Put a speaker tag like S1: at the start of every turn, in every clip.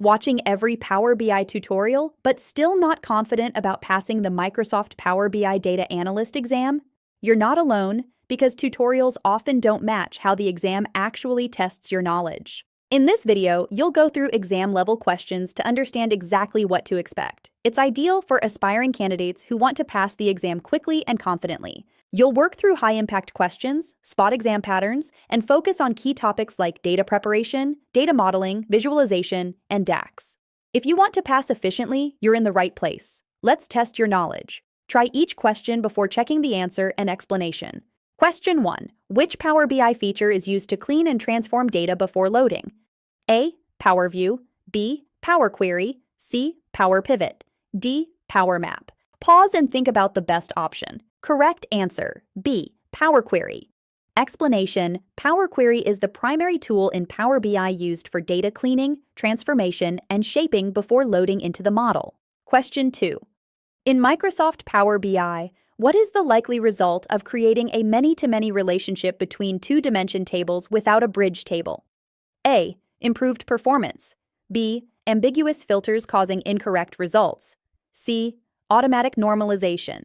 S1: Watching every Power BI tutorial, but still not confident about passing the Microsoft Power BI Data Analyst exam? You're not alone, because tutorials often don't match how the exam actually tests your knowledge. In this video, you'll go through exam-level questions to understand exactly what to expect. It's ideal for aspiring candidates who want to pass the exam quickly and confidently. You'll work through high-impact questions, spot exam patterns, and focus on key topics like data preparation, data modeling, visualization, and DAX. If you want to pass efficiently, you're in the right place. Let's test your knowledge. Try each question before checking the answer and explanation. Question 1. Which Power BI feature is used to clean and transform data before loading? A. Power View. B. Power Query. C. Power Pivot. D. Power Map. Pause and think about the best option. Correct answer. B. Power Query. Explanation. Power Query is the primary tool in Power BI used for data cleaning, transformation, and shaping before loading into the model. Question 2. In Microsoft Power BI, what is the likely result of creating a many-to-many relationship between two-dimension tables without a bridge table? A. Improved performance. B. Ambiguous filters causing incorrect results. C. Automatic normalization.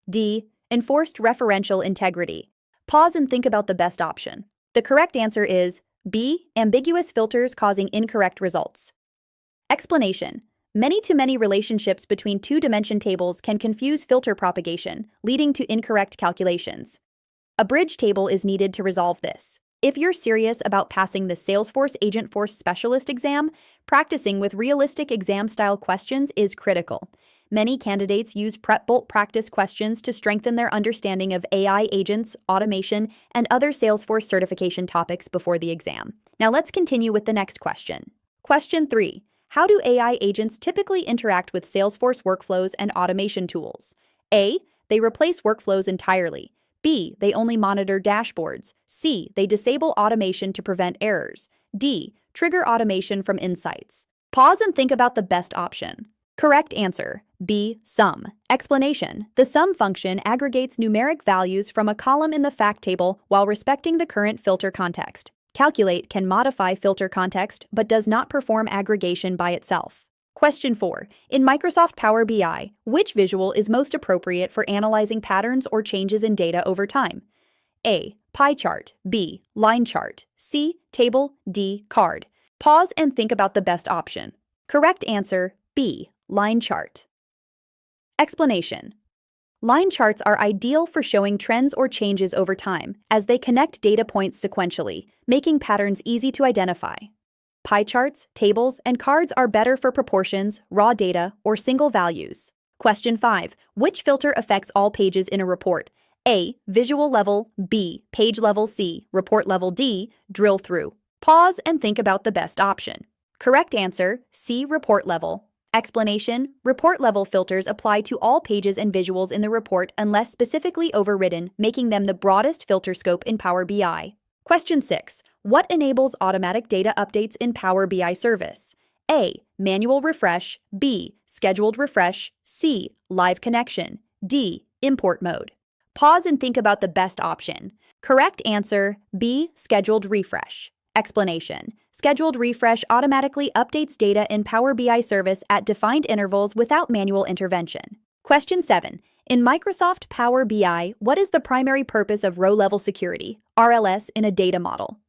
S1: D. Enforced referential integrity. Pause and think about the best option. The correct answer is B. Ambiguous filters causing incorrect results. Explanation. Many-to-many relationships between two-dimension tables can confuse filter propagation, leading to incorrect calculations. A bridge table is needed to resolve this. If you're serious about passing the Salesforce Agentforce Specialist exam, practicing with realistic exam-style questions is critical. Many candidates use PrepBolt practice questions to strengthen their understanding of AI agents, automation, and other Salesforce certification topics before the exam. Now let's continue with the next question. Question 3. How do AI agents typically interact with Salesforce workflows and automation tools? A. They replace workflows entirely. B. They only monitor dashboards. C. They disable automation to prevent errors. D. Trigger automation from insights. Pause and think about the best option. Correct answer. B. Sum. Explanation. The sum function aggregates numeric values from a column in the fact table while respecting the current filter context. Calculate can modify filter context but does not perform aggregation by itself. Question 4. In Microsoft Power BI, which visual is most appropriate for analyzing patterns or changes in data over time? A. Pie chart. B. Line chart. C. Table. D. Card. Pause and think about the best option. Correct answer. B. Line chart. Explanation. Line charts are ideal for showing trends or changes over time, as they connect data points sequentially, making patterns easy to identify. Pie charts, tables, and cards are better for proportions, raw data, or single values. Question 5. Which filter affects all pages in a report? A. Visual level. B. Page level. C. Report level. D. Drill through. Pause and think about the best option. Correct answer. C. Report level. Explanation. Report level filters apply to all pages and visuals in the report unless specifically overridden, making them the broadest filter scope in Power BI. Question 6. What enables automatic data updates in Power BI service? A. Manual refresh. B. Scheduled refresh. C. Live connection. D. Import mode. Pause and think about the best option. Correct answer. B. Scheduled refresh. Explanation. Scheduled refresh automatically updates data in Power BI service at defined intervals without manual intervention. Question 7. In Microsoft Power BI, what is the primary purpose of row-level security, RLS, in a data model?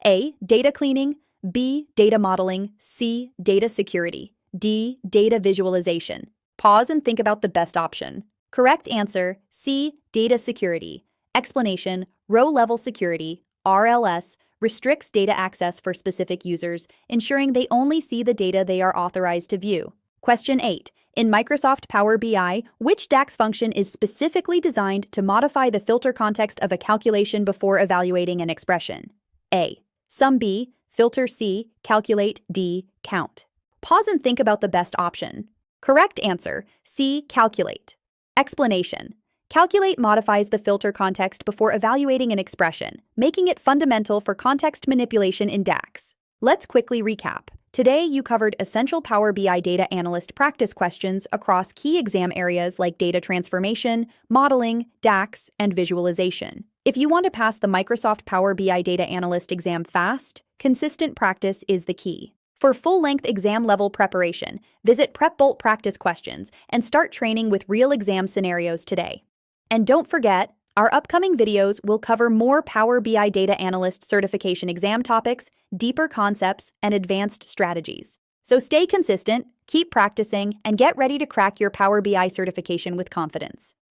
S1: A. Data cleaning. B. Data modeling. C. Data security. D. Data visualization. Pause and think about the best option. Correct answer. C. Data security. Explanation. Row-level security, RLS, restricts data access for specific users, ensuring they only see the data they are authorized to view. Question 8. In Microsoft Power BI, which DAX function is specifically designed to modify the filter context of a calculation before evaluating an expression? A. Sum. B. Filter. C. Calculate. D. Count. Pause and think about the best option. Correct answer. C. Calculate. Explanation. Calculate modifies the filter context before evaluating an expression, making it fundamental for context manipulation in DAX. Let's quickly recap. Today, you covered essential Power BI Data Analyst practice questions across key exam areas like data transformation, modeling, DAX, and visualization. If you want to pass the Microsoft Power BI Data Analyst exam fast, consistent practice is the key. For full-length exam-level preparation, visit PrepBolt Practice Questions and start training with real exam scenarios today. And don't forget, our upcoming videos will cover more Power BI Data Analyst certification exam topics, deeper concepts, and advanced strategies. So stay consistent, keep practicing, and get ready to crack your Power BI certification with confidence.